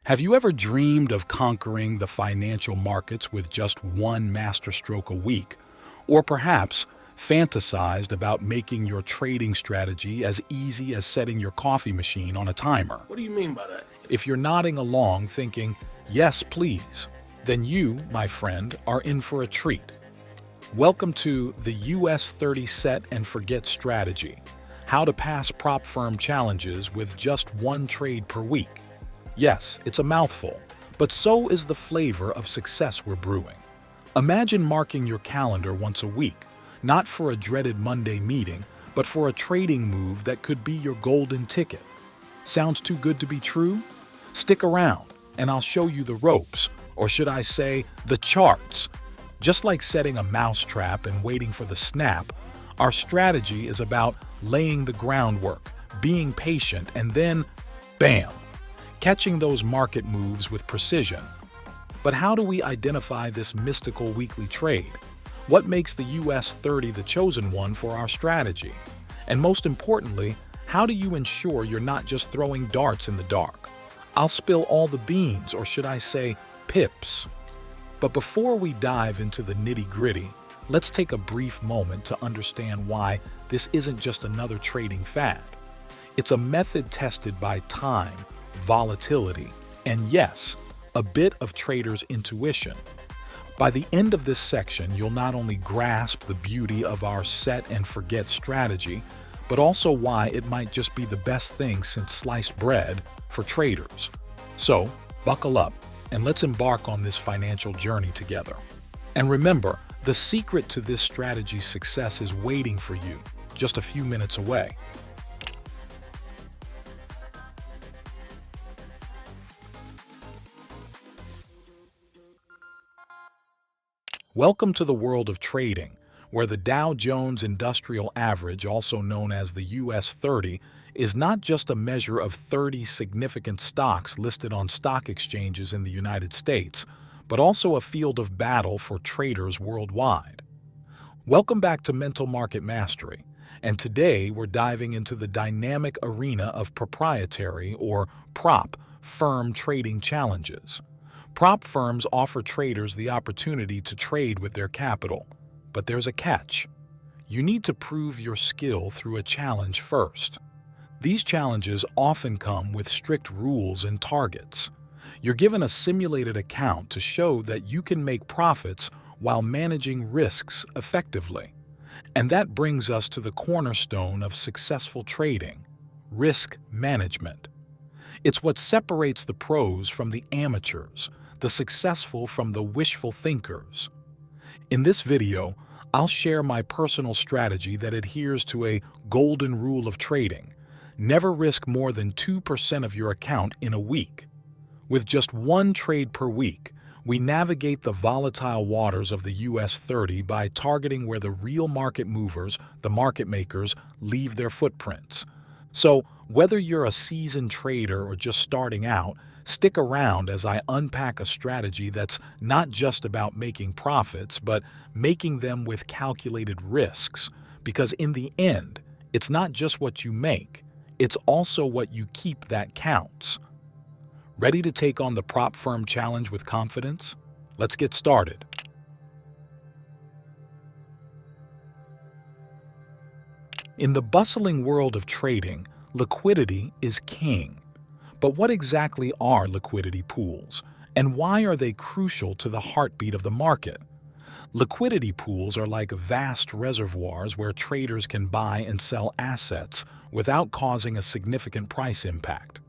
Have you ever dreamed of conquering the financial markets with just one masterstroke a week? Or perhaps fantasized about making your trading strategy as easy as setting your coffee machine on a timer? What do you mean by that? If you're nodding along thinking, yes, please, then you, my friend, are in for a treat. Welcome to the US30 Set and Forget Strategy, how to pass prop firm challenges with just one trade per week. Yes, it's a mouthful, but so is the flavor of success we're brewing. Imagine marking your calendar once a week, not for a dreaded Monday meeting, but for a trading move that could be your golden ticket. Sounds too good to be true? Stick around, and I'll show you the ropes, or should I say, the charts. Just like setting a mousetrap and waiting for the snap, our strategy is about laying the groundwork, being patient, and then, bam! Catching those market moves with precision. But how do we identify this mystical weekly trade? What makes the US30 the chosen one for our strategy? And most importantly, how do you ensure you're not just throwing darts in the dark? I'll spill all the beans, or should I say, pips. But before we dive into the nitty-gritty, let's take a brief moment to understand why this isn't just another trading fad. It's a method tested by time, volatility, and yes, a bit of trader's intuition. By the end of this section, you'll not only grasp the beauty of our set and forget strategy, but also why it might just be the best thing since sliced bread for traders. So, buckle up and let's embark on this financial journey together. And remember, the secret to this strategy's success is waiting for you, just a few minutes away. Welcome to the world of trading, where the Dow Jones Industrial Average, also known as the US30, is not just a measure of 30 significant stocks listed on stock exchanges in the United States, but also a field of battle for traders worldwide. Welcome back to Mental Market Mastery, and today we're diving into the dynamic arena of proprietary, or prop, firm trading challenges. Prop firms offer traders the opportunity to trade with their capital, but there's a catch. You need to prove your skill through a challenge first. These challenges often come with strict rules and targets. You're given a simulated account to show that you can make profits while managing risks effectively. And that brings us to the cornerstone of successful trading: risk management. It's what separates the pros from the amateurs, the successful from the wishful thinkers. In this video, I'll share my personal strategy that adheres to a golden rule of trading: never risk more than 2% of your account in a week. With just one trade per week, we navigate the volatile waters of the US30 by targeting where the real market movers, the market makers, leave their footprints. So, whether you're a seasoned trader or just starting out, stick around as I unpack a strategy that's not just about making profits, but making them with calculated risks. Because in the end, it's not just what you make, it's also what you keep that counts. Ready to take on the prop firm challenge with confidence? Let's get started. In the bustling world of trading, liquidity is king. But what exactly are liquidity pools, and why are they crucial to the heartbeat of the market? Liquidity pools are like vast reservoirs where traders can buy and sell assets without causing a significant price impact.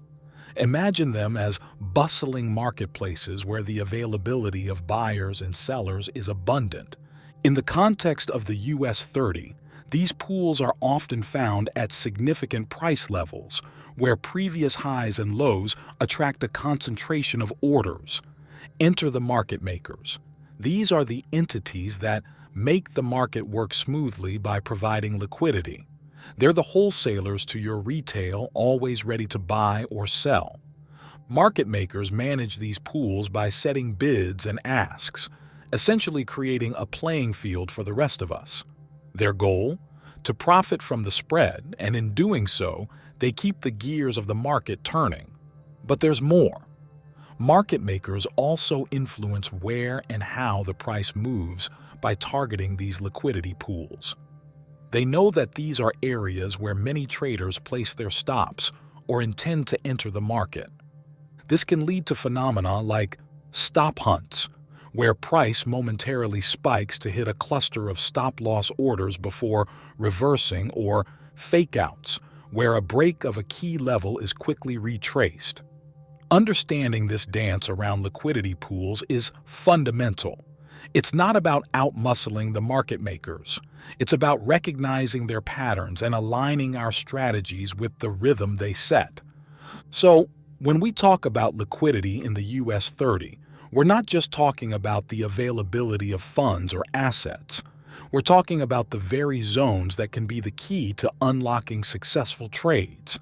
Imagine them as bustling marketplaces where the availability of buyers and sellers is abundant. In the context of the US30, these pools are often found at significant price levels, where previous highs and lows attract a concentration of orders. Enter the market makers. These are the entities that make the market work smoothly by providing liquidity. They're the wholesalers to your retail, always ready to buy or sell. Market makers manage these pools by setting bids and asks, essentially creating a playing field for the rest of us. Their goal? To profit from the spread, and in doing so, they keep the gears of the market turning. But there's more. Market makers also influence where and how the price moves by targeting these liquidity pools. They know that these are areas where many traders place their stops or intend to enter the market. This can lead to phenomena like stop hunts, where price momentarily spikes to hit a cluster of stop-loss orders before reversing, or fake-outs, where a break of a key level is quickly retraced. Understanding this dance around liquidity pools is fundamental. It's not about out-muscling the market makers. It's about recognizing their patterns and aligning our strategies with the rhythm they set. So, when we talk about liquidity in the US 30, we're not just talking about the availability of funds or assets. We're talking about the very zones that can be the key to unlocking successful trades.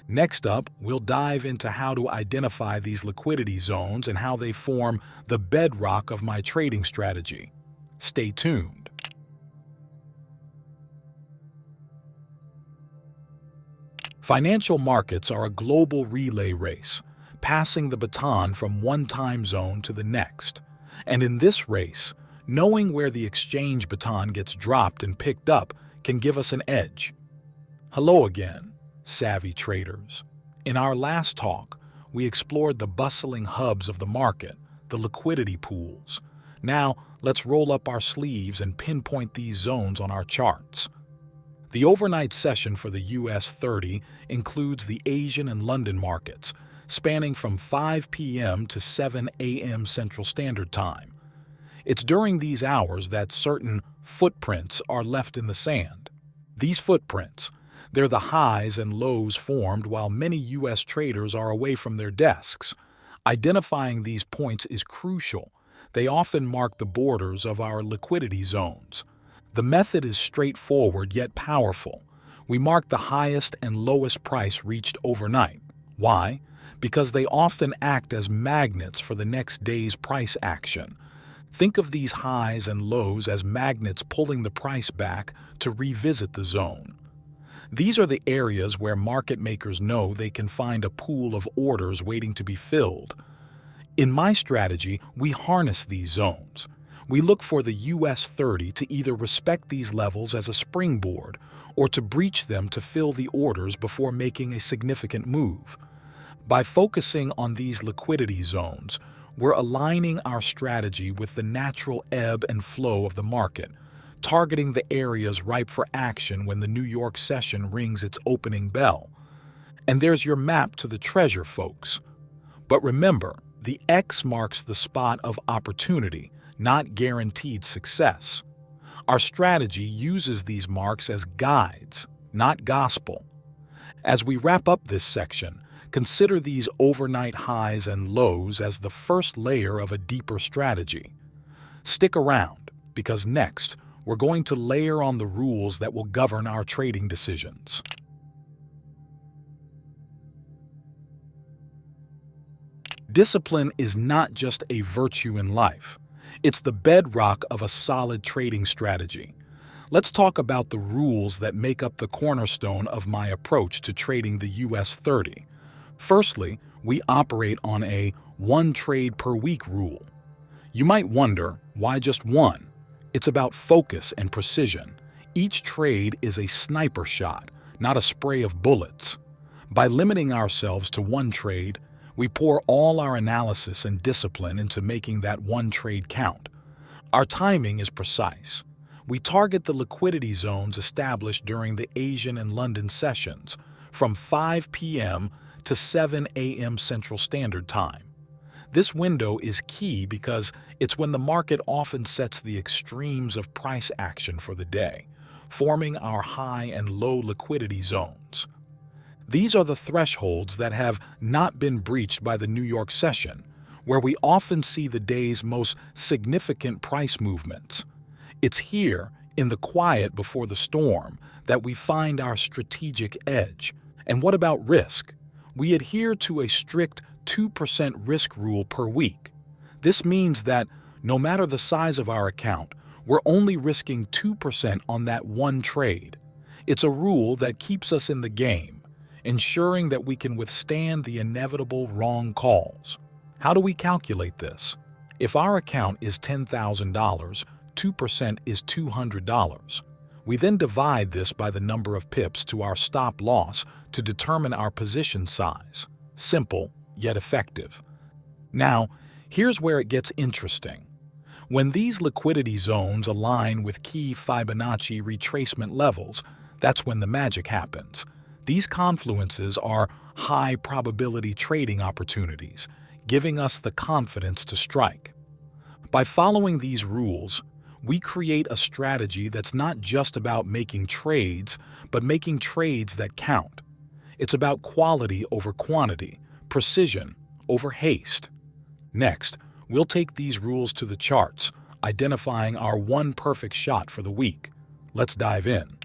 Next up, we'll dive into how to identify these liquidity zones and how they form the bedrock of my trading strategy. Stay tuned. Financial markets are a global relay race, passing the baton from one time zone to the next. And in this race, knowing where the exchange baton gets dropped and picked up can give us an edge. Hello again, savvy traders. In our last talk, we explored the bustling hubs of the market, the liquidity pools. Now, let's roll up our sleeves and pinpoint these zones on our charts. The overnight session for the US 30 includes the Asian and London markets, spanning from 5 p.m. to 7 a.m. Central Standard Time. It's during these hours that certain footprints are left in the sand. These footprints, they're the highs and lows formed while many U.S. traders are away from their desks. Identifying these points is crucial. They often mark the borders of our liquidity zones. The method is straightforward yet powerful. We mark the highest and lowest price reached overnight. Why? Because they often act as magnets for the next day's price action. Think of these highs and lows as magnets pulling the price back to revisit the zone. These are the areas where market makers know they can find a pool of orders waiting to be filled. In my strategy, we harness these zones. We look for the US 30 to either respect these levels as a springboard or to breach them to fill the orders before making a significant move. By focusing on these liquidity zones, we're aligning our strategy with the natural ebb and flow of the market, targeting the areas ripe for action when the New York session rings its opening bell. And there's your map to the treasure, folks. But remember, the X marks the spot of opportunity, not guaranteed success. Our strategy uses these marks as guides, not gospel. As we wrap up this section, consider these overnight highs and lows as the first layer of a deeper strategy. Stick around, because next, we're going to layer on the rules that will govern our trading decisions. Discipline is not just a virtue in life. It's the bedrock of a solid trading strategy. Let's talk about the rules that make up the cornerstone of my approach to trading the US 30. Firstly, we operate on a one trade per week rule. You might wonder, why just one? It's about focus and precision. Each trade is a sniper shot, not a spray of bullets. By limiting ourselves to one trade, we pour all our analysis and discipline into making that one trade count. Our timing is precise. We target the liquidity zones established during the Asian and London sessions, from 5 p.m. to 7 a.m. Central Standard Time. This window is key because it's when the market often sets the extremes of price action for the day, forming our high and low liquidity zones. These are the thresholds that have not been breached by the New York session, where we often see the day's most significant price movements. It's here, in the quiet before the storm, that we find our strategic edge. And what about risk? We adhere to a strict 2% risk rule per week. This means that, no matter the size of our account, we're only risking 2% on that one trade. It's a rule that keeps us in the game, ensuring that we can withstand the inevitable wrong calls. How do we calculate this? If our account is $10,000, 2% is $200. We then divide this by the number of pips to our stop loss to determine our position size. Simple, yet effective. Now, here's where it gets interesting. When these liquidity zones align with key Fibonacci retracement levels, that's when the magic happens. These confluences are high-probability trading opportunities, giving us the confidence to strike. By following these rules, we create a strategy that's not just about making trades, but making trades that count. It's about quality over quantity, precision over haste. Next, we'll take these rules to the charts, identifying our one perfect shot for the week. Let's dive in.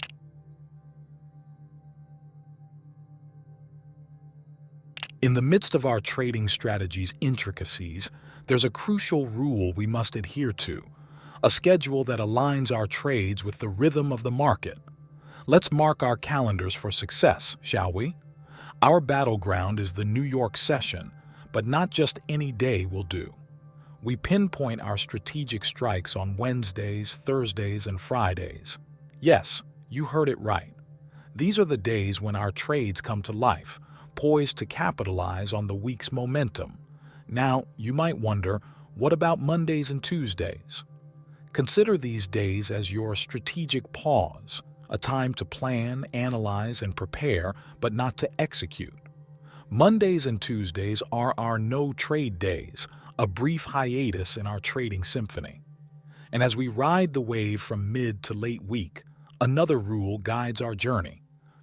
In the midst of our trading strategy's intricacies, there's a crucial rule we must adhere to, a schedule that aligns our trades with the rhythm of the market. Let's mark our calendars for success, shall we? Our battleground is the New York session, but not just any day will do. We pinpoint our strategic strikes on Wednesdays, Thursdays, and Fridays. Yes, you heard it right. These are the days when our trades come to life, poised to capitalize on the week's momentum. Now, you might wonder, what about Mondays and Tuesdays? Consider these days as your strategic pause, a time to plan, analyze, and prepare, but not to execute. Mondays and Tuesdays are our no-trade days, a brief hiatus in our trading symphony. And as we ride the wave from mid to late week, another rule guides our journey.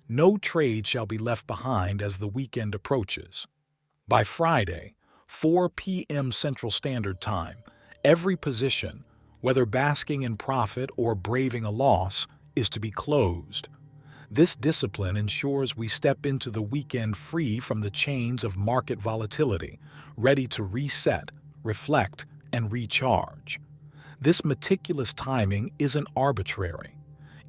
No trade shall be left behind as the weekend approaches. By Friday, 4 p.m. Central Standard Time, every position, whether basking in profit or braving a loss, is to be closed. This discipline ensures we step into the weekend free from the chains of market volatility, ready to reset, reflect, and recharge. This meticulous timing isn't arbitrary.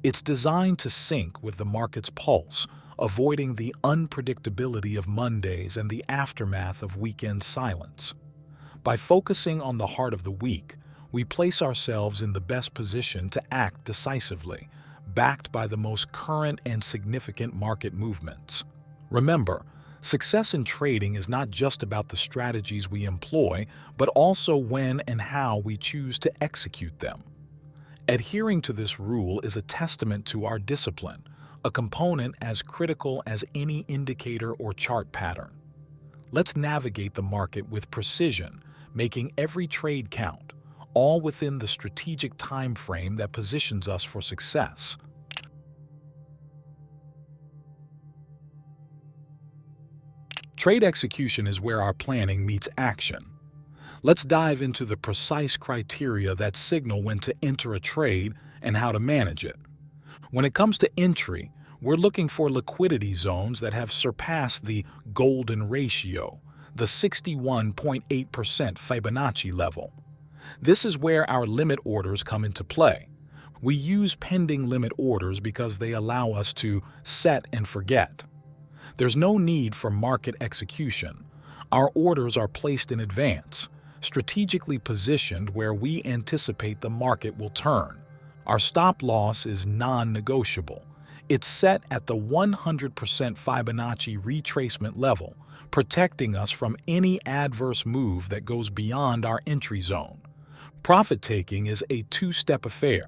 It's designed to sync with the market's pulse, avoiding the unpredictability of Mondays and the aftermath of weekend silence. By focusing on the heart of the week, we place ourselves in the best position to act decisively, backed by the most current and significant market movements. Remember, success in trading is not just about the strategies we employ, but also when and how we choose to execute them. Adhering to this rule is a testament to our discipline, a component as critical as any indicator or chart pattern. Let's navigate the market with precision, making every trade count, all within the strategic time frame that positions us for success. Trade execution is where our planning meets action. Let's dive into the precise criteria that signal when to enter a trade and how to manage it. When it comes to entry, we're looking for liquidity zones that have surpassed the golden ratio, the 61.8% Fibonacci level. This is where our limit orders come into play. We use pending limit orders because they allow us to set and forget. There's no need for market execution. Our orders are placed in advance, strategically positioned where we anticipate the market will turn. Our stop loss is non-negotiable. It's set at the 100% Fibonacci retracement level, protecting us from any adverse move that goes beyond our entry zone. Profit-taking is a two-step affair.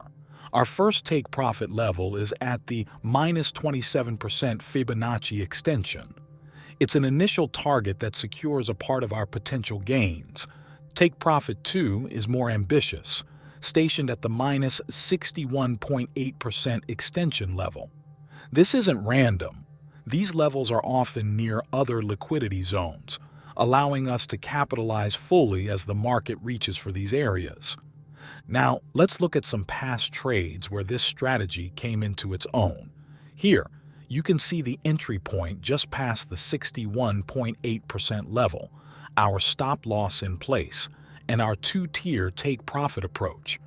Our first take-profit level is at the -27% Fibonacci extension. It's an initial target that secures a part of our potential gains. Take-profit 2 is more ambitious, stationed at the -61.8% extension level. This isn't random. These levels are often near other liquidity zones, allowing us to capitalize fully as the market reaches for these areas. Now, let's look at some past trades where this strategy came into its own. Here, you can see the entry point just past the 61.8% level, our stop loss in place, and our two-tier take-profit approach.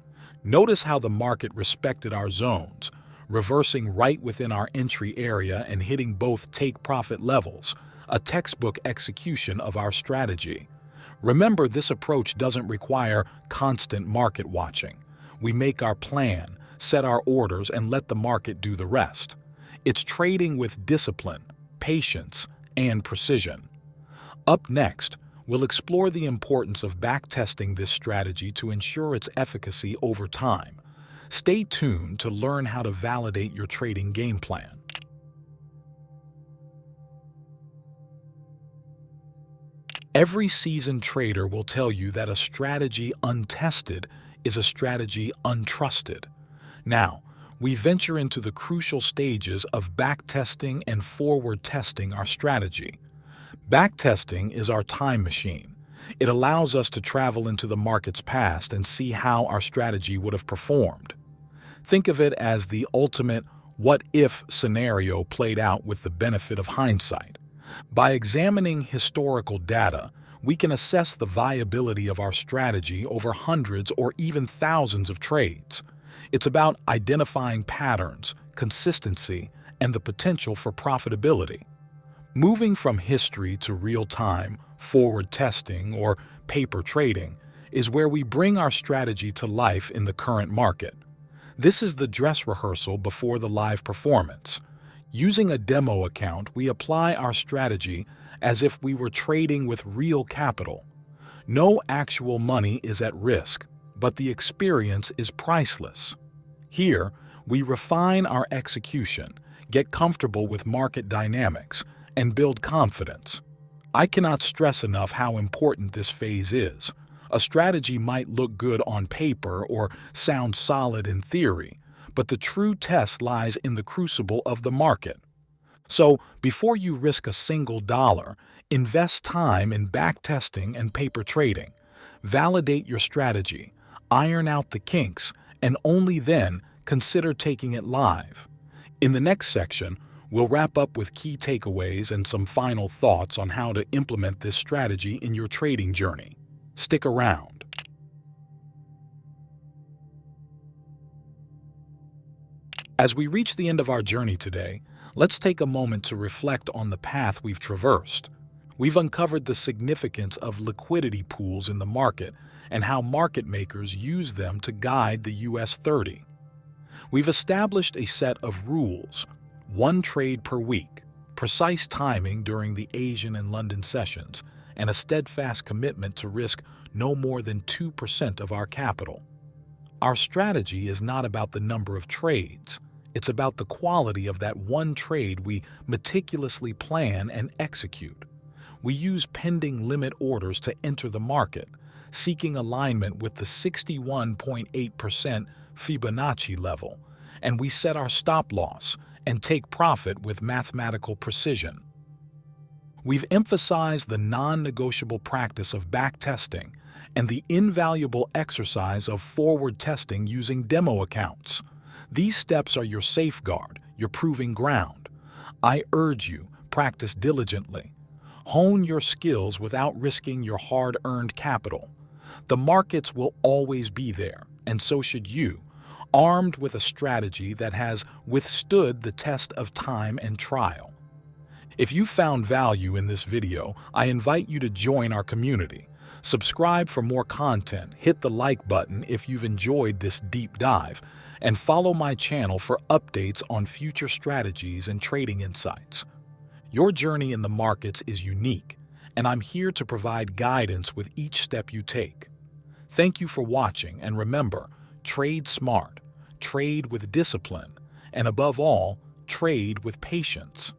Notice how the market respected our zones, reversing right within our entry area and hitting both take-profit levels, a textbook execution of our strategy. Remember, this approach doesn't require constant market watching. We make our plan, set our orders, and let the market do the rest. It's trading with discipline, patience, and precision. Up next, we'll explore the importance of backtesting this strategy to ensure its efficacy over time. Stay tuned to learn how to validate your trading game plan. Every seasoned trader will tell you that a strategy untested is a strategy untrusted. Now, we venture into the crucial stages of backtesting and forward testing our strategy. Backtesting is our time machine. It allows us to travel into the market's past and see how our strategy would have performed. Think of it as the ultimate what-if scenario played out with the benefit of hindsight. By examining historical data, we can assess the viability of our strategy over hundreds or even thousands of trades. It's about identifying patterns, consistency, and the potential for profitability. Moving from history to real-time, forward testing, or paper trading is where we bring our strategy to life in the current market. This is the dress rehearsal before the live performance. Using a demo account, we apply our strategy as if we were trading with real capital. No actual money is at risk, but the experience is priceless. Here, we refine our execution, get comfortable with market dynamics, and build confidence. I cannot stress enough how important this phase is. A strategy might look good on paper or sound solid in theory, but the true test lies in the crucible of the market. So, before you risk a single dollar, invest time in backtesting and paper trading. Validate your strategy, iron out the kinks, and only then consider taking it live. In the next section, we'll wrap up with key takeaways and some final thoughts on how to implement this strategy in your trading journey. Stick around. As we reach the end of our journey today, let's take a moment to reflect on the path we've traversed. We've uncovered the significance of liquidity pools in the market and how market makers use them to guide the US30. We've established a set of rules: one trade per week, precise timing during the Asian and London sessions, and a steadfast commitment to risk no more than 2% of our capital. Our strategy is not about the number of trades. It's about the quality of that one trade we meticulously plan and execute. We use pending limit orders to enter the market, seeking alignment with the 61.8% Fibonacci level, and we set our stop loss and take profit with mathematical precision. We've emphasized the non-negotiable practice of backtesting and the invaluable exercise of forward testing using demo accounts. These steps are your safeguard, your proving ground. I urge you, practice diligently. Hone your skills without risking your hard-earned capital. The markets will always be there, and so should you, armed with a strategy that has withstood the test of time and trial. If you found value in this video, I invite you to join our community. Subscribe for more content, hit the like button if you've enjoyed this deep dive, and follow my channel for updates on future strategies and trading insights. Your journey in the markets is unique, and I'm here to provide guidance with each step you take. Thank you for watching, and remember, trade smart, trade with discipline, and above all, trade with patience.